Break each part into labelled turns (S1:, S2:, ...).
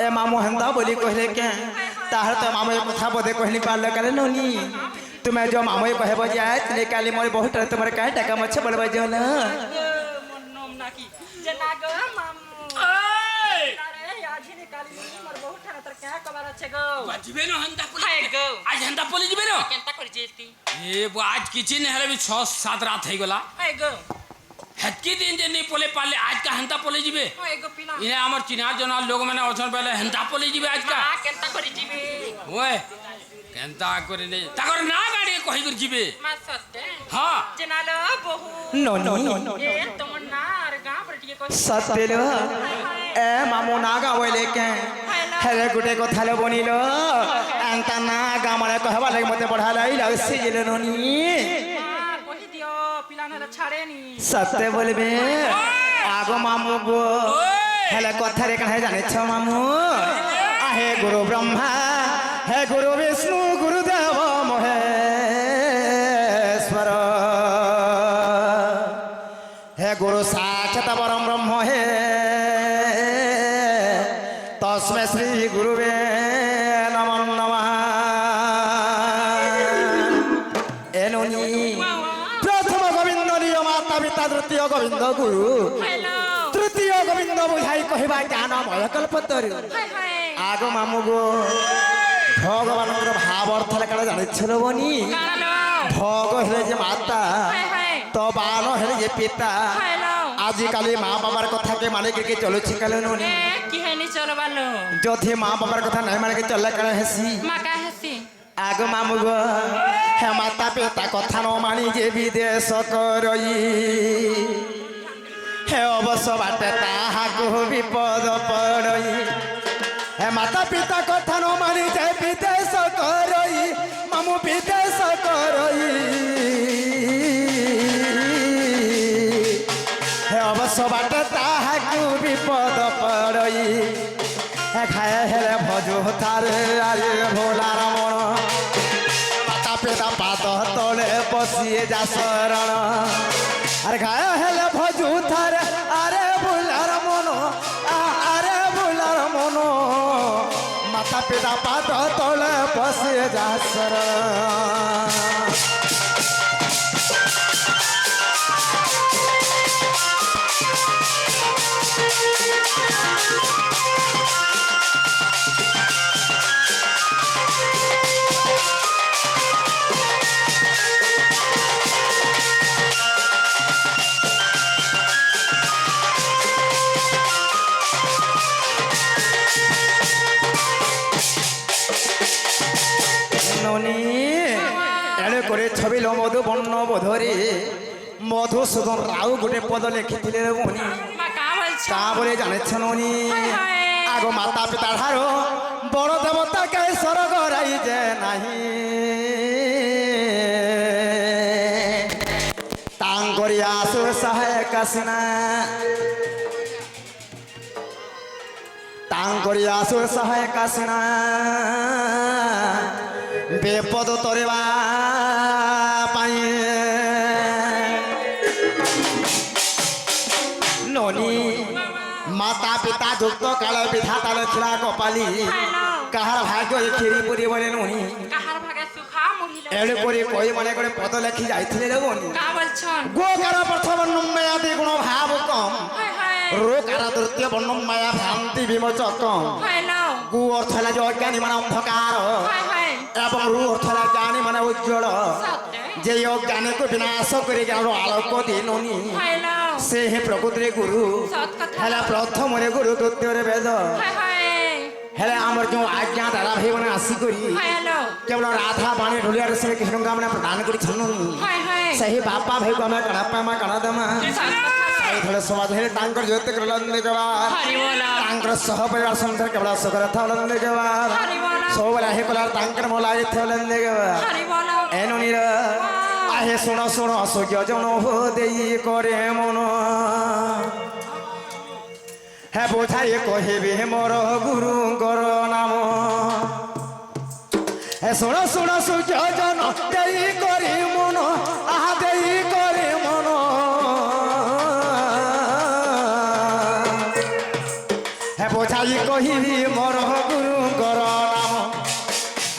S1: ए मामू हेंदा बोली कहले के ताहर तो मामू कथा बोधे कहली पाल करे नोनी तुम्हें जो मामू कहे बजे आए तने काली मोर बहुत तुम्हारे काहे टाका मच्छे बोलबे जो ना
S2: मन नोम ना की जना गो मामू अरे याजिनी काली मोर बहुत ठाना तर क्या कबार আছে गो
S3: বাজিবে না হন্তা পলি
S2: হাই গো
S3: আজ হন্তা পলি দিবে না
S2: কেনতা করি যেতি
S3: এ আজ কিছু না হলে 6-7 রাত হয়ে গলা
S2: হাই গো
S3: হেতকি দিন যে নেই পলে পারলে আজ কা হন্তা পলে দিবে
S2: হাই গো পিলা
S3: ইনে আমার চিনা জনা লোক মানে অছন পেলে হন্তা পলে দিবে আজ কা
S2: কেনতা করি দিবে
S3: ওই কেনতা করে নে তাকর না গাড়ি কই করে দিবে
S2: মা সতে
S3: হ্যাঁ
S2: জনালো বহু
S1: नोनी
S2: ए তোমার না আর গা पर টিকে কই
S1: सतेलो ए मामू नागा बोले के हेले गुटे को थालो बनिलो अंता नागा माने कहबा लाग मते पढ़ालाई लागसी जेले नोनी
S2: কই দিও পিলা না ছাড়েনি
S1: सत्य बोलबे आगो मामू गो हेले कथा रे कहे जाने छ मामू आहे गुरु ब्रह्मा हे गुरु विष्णु गुरुदेव महेश्वर हे गुरु साक्षात परम ब्रह्म हे तस्मै श्री गुरुवे नमो नमः एनोनी प्रथम गोविंद निय माता पिता तृतीय गोविंद गुरु
S2: हेलो
S1: तृतीय गोविंद बुझाई कहबा ज्ञानमय कल्पतरु
S2: हाय हाय
S1: आगो मामू गो भगवानर भाव अर्थ लेखा जानिछलो बनी
S2: কালো
S1: भग हेले जे माता
S2: हाय हाय
S1: तो बान हेले जे पिता
S2: हेलो
S1: आजिकाली माँ बाबार कथा के माने के चलुछि काले नोनी
S2: এ কি হয়নি চলো বালো
S1: जोधे माँ बाबार कथा नहीं माने के चलले काले हेसी
S2: মা কা হেসি
S1: आगो मामू गो हे माता पिता कथा न मानी जे विदेश करई हे अवश्य बाटे ताहाको विपद पड़ई हे माता पिता कथा न मानी जे विदेश करई मामू विदेश करई हे अवश्य बाटे ताहाको विपद पड़ई हे खाए हेले भजो थारे आरे भोला रमण माता पिता पाद तले बसिए जा शरण अरे खाए हेले भजो थारे आरे भोला रमण आरे भोला रमण माता पिता पाद तले बसिए जा शरण ননি এড়ে করে ছবিল মধু বর্ণ বোধরে মধুসূদন রাও গোটে পদ লেখিলে মনি
S2: মা কা বলছ
S1: তা বলে জানেছ ননি
S2: হায়।
S1: আগো মাতা পিতা ধার বড় দেবতা কে স্বর্গ রাই যে নাহি তাঙ্গরি আসুর সহায় কাসনা তাঙ্গরি আসুর সহায় কাসনা বেপদ তরেবা পাই ননি माता पिता जुक्त काल विधाता ला कपाली कहार भाग्य खीरी पुरी बने नुनी
S2: কাহার ভাগে সুখা মহিলা
S1: एड़े कोरी कोई माने कोरे पद लेखी जाइथिले रे बनी
S2: কা বলছন
S1: गोकर प्रथम माया दि गुण भाव कम
S2: হায় হায়
S1: रोकार तृतीय वर्ण माया भ्रांति विमोचकम
S2: हेलो
S1: गु अर्थ ला जो अज्ञानी माने अंधकार
S2: हाय हाय
S1: एवं रु अर्थ ला ज्ञानी माने उज्ज्वल जे अज्ञानी को विनाश करी ज्ञान आलोक दिनोनी
S2: हेलो
S1: से हे प्रकृति गुरु
S2: सत कथा
S1: हेला प्रथम रे गुरु द्वितीय रे वेद
S2: हाय हाय
S1: हेले आमर जो आज्ञा दादा भाई माने आसी करी
S2: हेलो
S1: केवल राधा बाणी ढोलिया रे श्री कृष्ण का माने प्रदान करी छनु
S2: हाय हाय
S1: सही बापा भाई को हमें कणा पामा कणा दमा
S2: सत कथा
S1: सही थोड़े समाज है तांकर ज्योति करलंदे के बाद
S2: हरि बोला
S1: तांकर सह परिवार संसार केवल सुकर थलंदे के बाद
S2: हरि बोला
S1: सो वाला हे कलर तांकर मोलाई थलंदे के बाद
S2: हरि बोला
S1: एनो निर आहे सुनो सुनो सुज्ञ जन हो देई करे मन हे बोझाई कहिबे मोर गुरुଙ୍କର नाम हे सुनो सुनो सुज्ञ जन देई करे मन आहा देई करे मन हे ବୁଝାଇ କହିବି ମୋର ଗୁରୁଙ୍କର ନାମ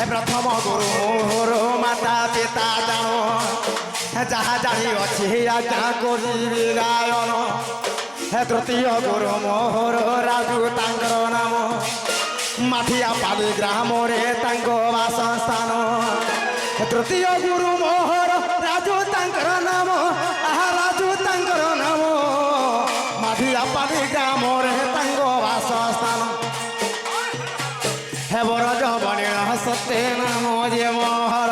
S1: ପ୍ରଥମ ଗୁରୁ ମୋର ମାତା ପିତା ଜାଣ ଯାହା ଜାଣିଅଛି ଆଜ୍ଞା କରିବି ଗାୟନ ତୃତୀୟ ଗୁରୁ ମୋର ରାଜୁ ତାଙ୍କର ନାମ ମାଠିଆ ପାଲି ଗ୍ରାମରେ ତାଙ୍କ ବାସସ୍ଥାନ ତୃତୀୟ ଗୁରୁ ମୋର ରାଜୁ ତାଙ୍କର ନାମ ରାଜୁ ତାଙ୍କର ନାମ ମାଠିଆ ପାଲି ଗ୍ରାମରେ ତାଙ୍କ ବାସସ୍ଥାନ ହେବର ଜବଣୀୟ ସତ୍ୟ ନାମ ଯେ ମୋହର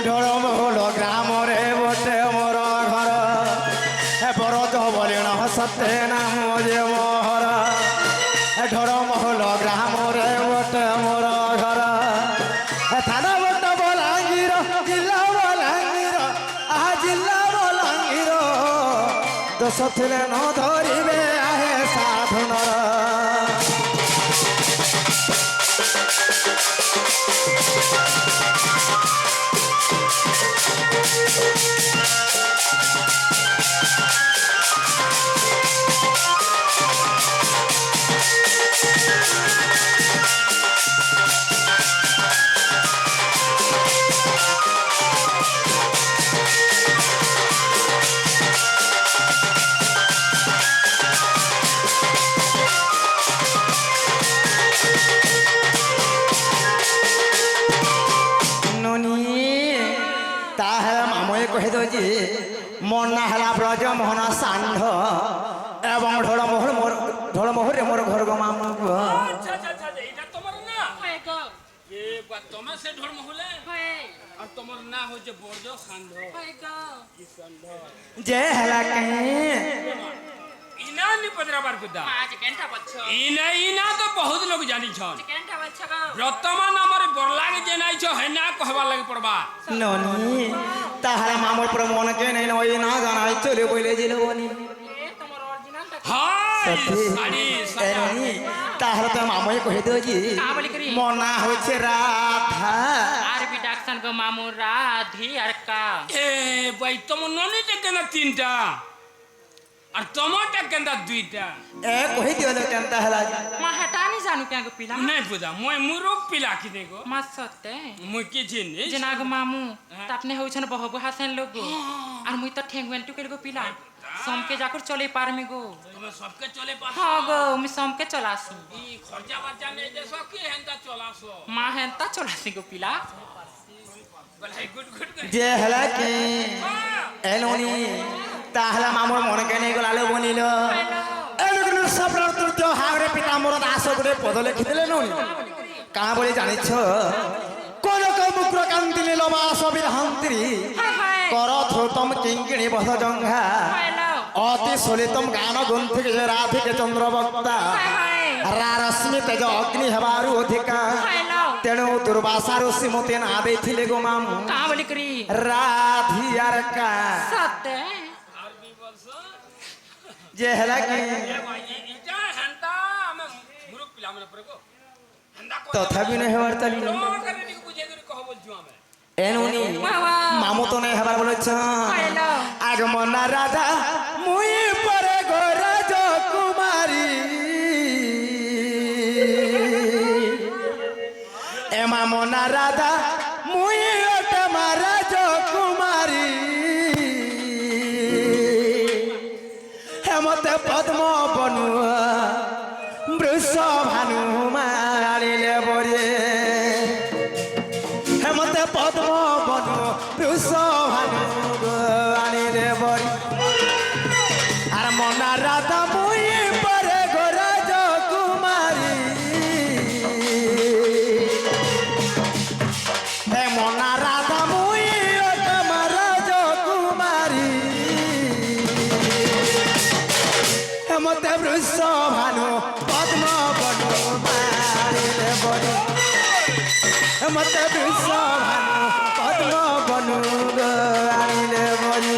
S1: ଢୋଳମୋହଲ ଗ୍ରାମରେ ଗୋଟେ ମୋର ଘର ହେବର ଜବଣୀୟ ସତ୍ୟ ନାମ ଯେ ମୋହର ଢୋଳମୋହଲ ଗ୍ରାମରେ ଗୋଟେ ମୋର ଘର ଥାନା ଗୋଟେ ବଲାଙ୍ଗୀର ଜିଲ୍ଲା ବଲାଙ୍ଗୀର ଜିଲ୍ଲା ବଲାଙ୍ଗୀର ଦୋଷ ଥିଲେ ନ ଧରିବେ ଆହେ ସାଧୁନର କହିଦେଉଛି ମୋ ନାଁ ହେଲା ବ୍ରଜମୋହନ ଷାଣ୍ଢ ଏବଂ ଢୋଳମୋହରରେ ମୋର ଘରକୁ ମାମୁଁ
S3: আচ্ছা আচ্ছা আচ্ছা এইটা তোমার না এ বা তোমার সে ঢোল মহলে আর তোমার না হচ্ছে বর্জ ষাণ্ড কি ষাণ্ড
S1: যে হেলা
S3: ইনা নি পদরাবার কুদা ইনা ইনা তো বহুত লোক জানি ছন বর্তমান আমার বরলাগে যে নাই ছ হেনা কহবার লাগি পড়বা
S1: ননি তাহারা মামুর পর মন কে নেই ওই না জানাই চলে বলে দিল বনি
S3: হাই সাড়ি
S1: ননি তাহারা তো মামুই কই দজি মো না হচ্ছে রাধা
S2: আর বি ডাকছন গো মামু রাধি আর কা
S3: এ ভাই তোমার ননিটা কেন তিনটা আর তোমারটা কেন দুইটা
S1: এ কই দিও কেনতা হেলা
S2: মা হেটানি জানু কেন গো পিলা
S3: নাই বুঝা মই মুরুক পিলা কি দেখো
S2: মা সতে
S3: মই কি চিনি
S2: যে না গো মামু তাপনে হইছন বহবু হাসেন লোক গো আর মুই তো ঠেঙ্গুয়েন টুকেল গো পিলা সমকে যাকর চলে পারমি গো
S3: তুমি সবকে চলে পাস
S2: হ্যাঁ গো আমি সমকে চলাসি
S3: ই খরচা বাচ্চা নেই যে সব কি হেনতা চলাসো
S2: মা হেনতা চলাসি গো পিলা
S3: বলে গুড গুড
S1: যে হেলা কি এ ননি তাহলে মামুর মন কে নেই গলালে বনিল এলগুলো সবর তুর্ত হাগরে পিতা মোর দাস গুড়ে পদ লিখিলে ননি কা বলি জানিছ কোন মুক্র কান্তিলে লবা সবির হান্ত্রী কর থুতম কিঙ্কিণী বধ জঙ্ঘা অতি সলিতম গান গ্রন্থিকে রাধিকে চন্দ্রবক্তা রারশ্মি তেজ অগ্নি হেবারু অধিকা তেণু দুর্বাসা ঋষি মতে না ଦେଇଥିଲେ গো মামু
S2: কা বলি করি
S1: রাধি আর কা
S2: সতে
S3: আর বি বলছো
S1: যে হেলা কি
S3: এ ভাই ইটা হেনতা আমি মুরুক পিলা মানে পড়গো হেনতা কই
S1: তথাপি নে হেবার তালি
S3: তোমার করে নিকে বুঝে করে কহ বলছু আমি
S1: এনুনি মামু তো নে হেবার বলেছ আগমনা রাধা মুই পরে গো রাজকুমারী এ মামনা রাধা মুই ওটা রাজকুমারী হেমতে পদ্ম বনুয়া বৃষ ভানু মারিলে বরে হেমতে পদ্ম বনু বৃষ ভানু আনিলে বরে আর মনা রাধা মুই পরে গো রাজকুমারী হে মনা রাধা মুই ওটা রাজকুমারী হেমতে বৃষ ভানু পদ্ম বনু মারিলে বরে হেমতে বৃষ ভানু পদ্ম বনু আনিলে বরে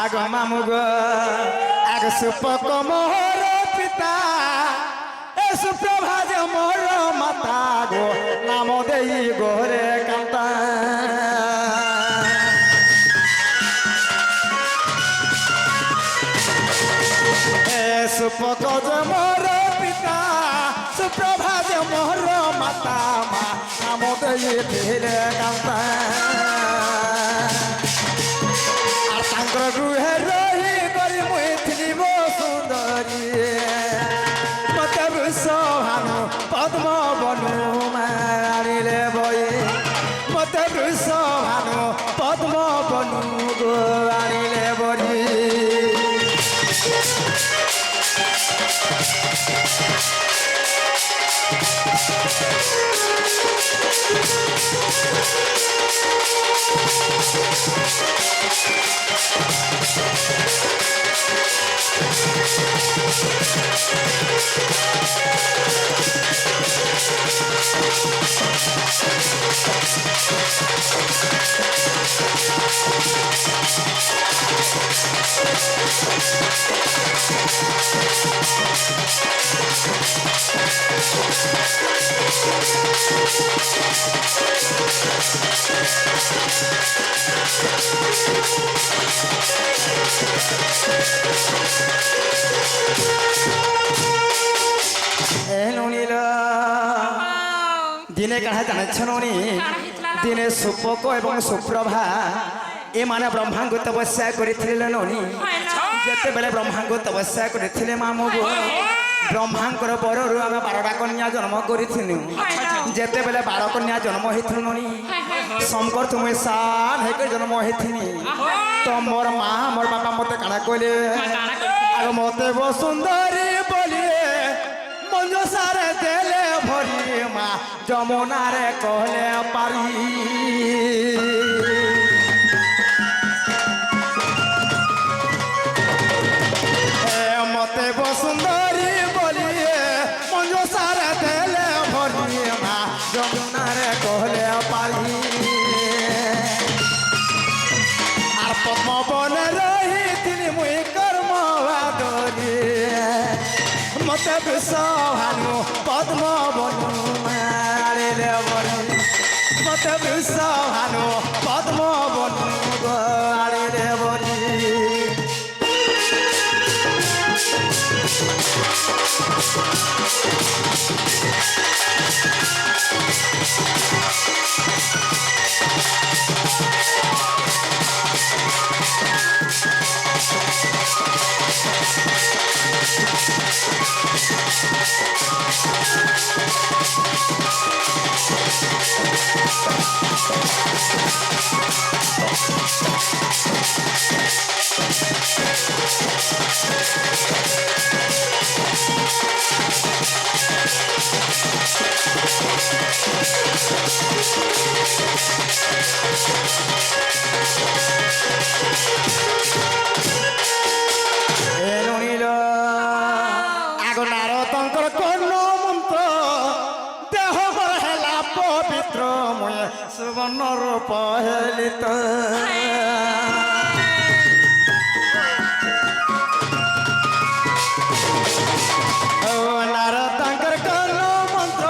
S1: আগ মামু গো আগ সুপক মোহর পিতা এ সুপ্রভা যে মোর মাতা গো নাম দেই গোরে কান্তা এ সুপক যে মোর পিতা সুপ্রভা যে মোর মাতা মা নাম দেই ধীরে কান্তা তাঙ্কর গৃহে রহি করি মুই থিলিব সুন্দরী মতে বৃষ ভানু পদ্ম বনু মারিলে বই মতে বৃষ ভানু পদ্ম বনু গো আনিলে বরি দিনে কাহা জানাচ্ছ ননি দিনে সুপক এবং সুপ্রভা এমানে ব্রহ্মাঙ্গ তপস্যা করেছিলে ননি যেতবেলে ব্রহ্মাঙ্গ তপস্যা করেছিলে মামু গো ব্রহ্মাঙ্কর পররু আমি 12টা কন্যা জন্ম করেছিলু যেতবেলে 12 কন্যা জন্ম হয়েছিল ননি শঙ্কর তুমি সান হেকে জন্ম হয়েছিনি তো মোর মা মোর বাবা মতে কাଣା কইলে আর মতে বসুন্ধরী বলিয়ে মঞ্জসারে দেলে ভরি মা যমুনারে কহলে পারি মতে বসুন্ধরী বলিয়ে মঞ্জসারে দেলে ভরি মা যমুনারে কহলে পারি আর পদ্মবনে রহি তিনি মুই কর্ম আদরি মতে বৃষ ভানু পদ্ম বনু মারিলে বরি মতে বৃষ ভানু পদ্ম বনু আড়িলে বরি নারদঙ্কর কর্ণ মন্ত্র দেহ হেলা পবিত্র ময় সুবর্ণ রূপ হেলিত নারদঙ্কর কর্ণ মন্ত্র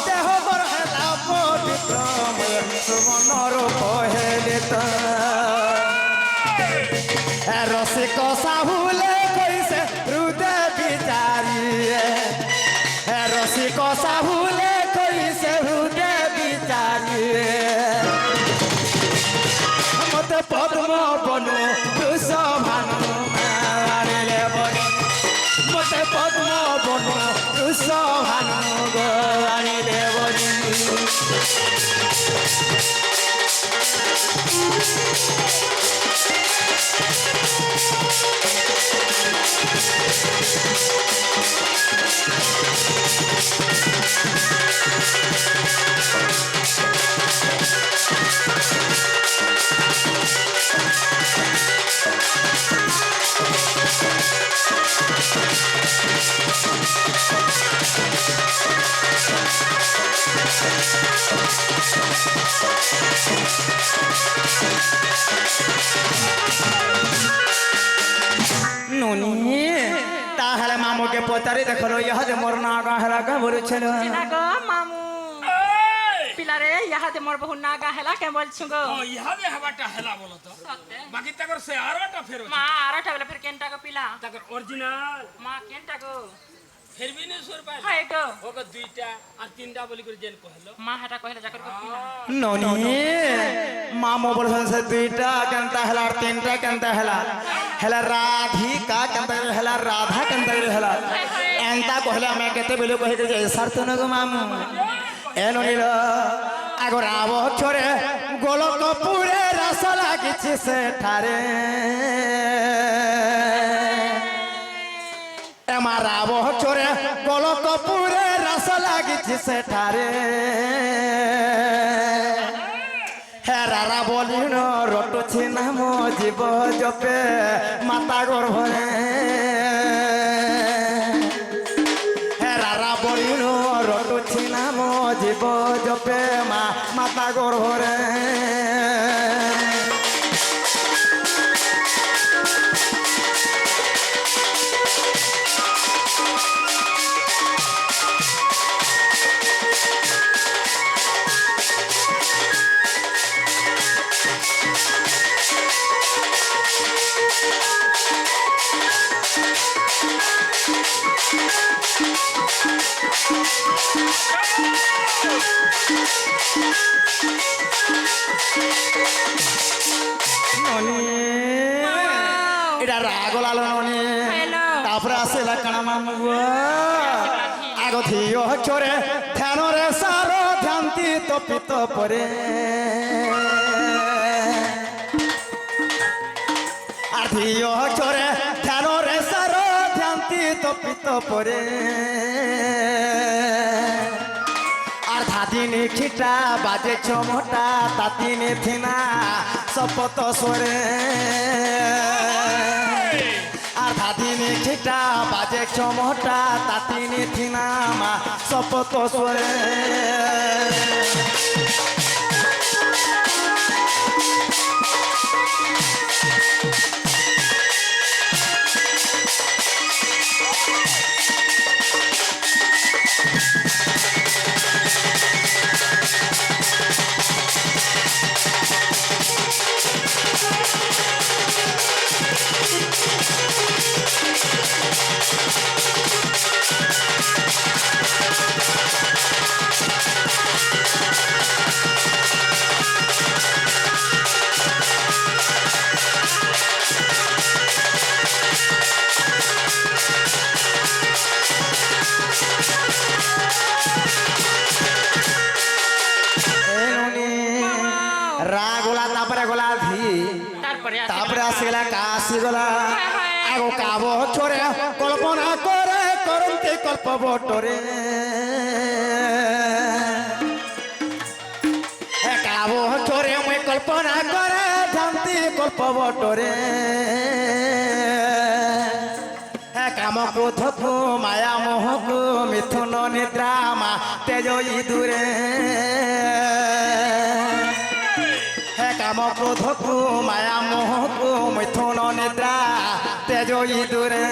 S1: দেহ হেলা পবিত্র ময় সুবর্ণ রূপ হেলিত রসিক সাহুলে কইছে হৃদয় বিচারি রসিক সাহুলে কইছে হৃদয় বিচারি মতে পদ্ম বনু দুষ ভানু আনিলে বনি মতে পদ্ম বনু দুষ ভানু গো আনিলে বনি নুনি তাহলে মামুকে পচারি দেখলো ইহাদে মোর না গা হেলা গা বলেছিল
S2: না গো মামু
S3: এই!
S2: পিলারে ইহাতে মোর বহু নাগা হেলা কে বলছু গো
S3: ও, ইহাদে হবাটা হেলা বলো তো
S2: সত্যি
S3: বাকি তাকর সে আরোটা ফেরো
S2: মা আরটা বেলা ফির কেনটা গো পিলা
S3: তাকর অরিজিনাল
S2: মা কেনটা গো
S3: ফেরবি না সুর পাই
S2: হাই গো
S3: ওকে দুইটা আর তিনটা বলি করে জেন কহলো
S2: মা হেটা কহিলা যাকর গো পিলা
S1: ননি মামু বলছেন সে দুইটা কেনতা হেলা আর তিনটা কেনতা হেলা হেলা রাধিকা কেনতা হেলা রাধা কেনতা হেলা এন্তা কহলে আমি কেতে বেলে কহিতে যে সার্থ নগো মামু এ ননির আগ রাব ছরে গোলক পুরে রস লাগিছে সেঠারে এমা রাব ছরে গোলক পুরে রস লাগিছে সেঠারে হেরারা বলিন রটুছি নাম জীব জপে মাতা গর্ভরে হেরারা বলিন রটুছি নাম জীব জপে মাতা গর্ভরে ননি এটা রাগ লালো ননি
S2: হ্যালো
S1: তারপরে আসিলা কানা মামু আগ থিও চোরে ধ্যানরে সারো ধ্যান্তি তপিত পরে আর থিও চোরে ধ্যানরে সারো ধ্যান্তি তপিত পরে আর ধাদিনী খিটা বাজে চমটা তাতিনি থিনা শপথ সরে আর ধাদিনী খিটা বাজে চমটা তাতিনি থিনা মা শপথ সরে রাগোলা তারপরে গোলা ধি তারপরে আসিলা কাশি গোলা আগো কাব ছোরে কল্পনা করে করন্তে কল্প বটরে কাব ছোরে মুই কল্পনা করে জানতি কল্প বটরে কাম ক্রোধকু মায়া মোহকু মিথুন নিদ্রা মা তেজ ইদুরে কাম ক্রোধকু মায়া মোহকু মিথুন নিদ্রা তেজ ইদুরে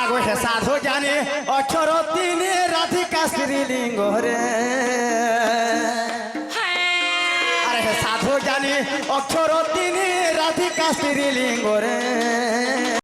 S1: আগো হে সাধু জানি অক্ষর তিনি রাধিকা শ্রীলিঙ্গ রে আরে হে সাধু জানি অক্ষর তিনি রাধিকা শ্রীলিঙ্গ রে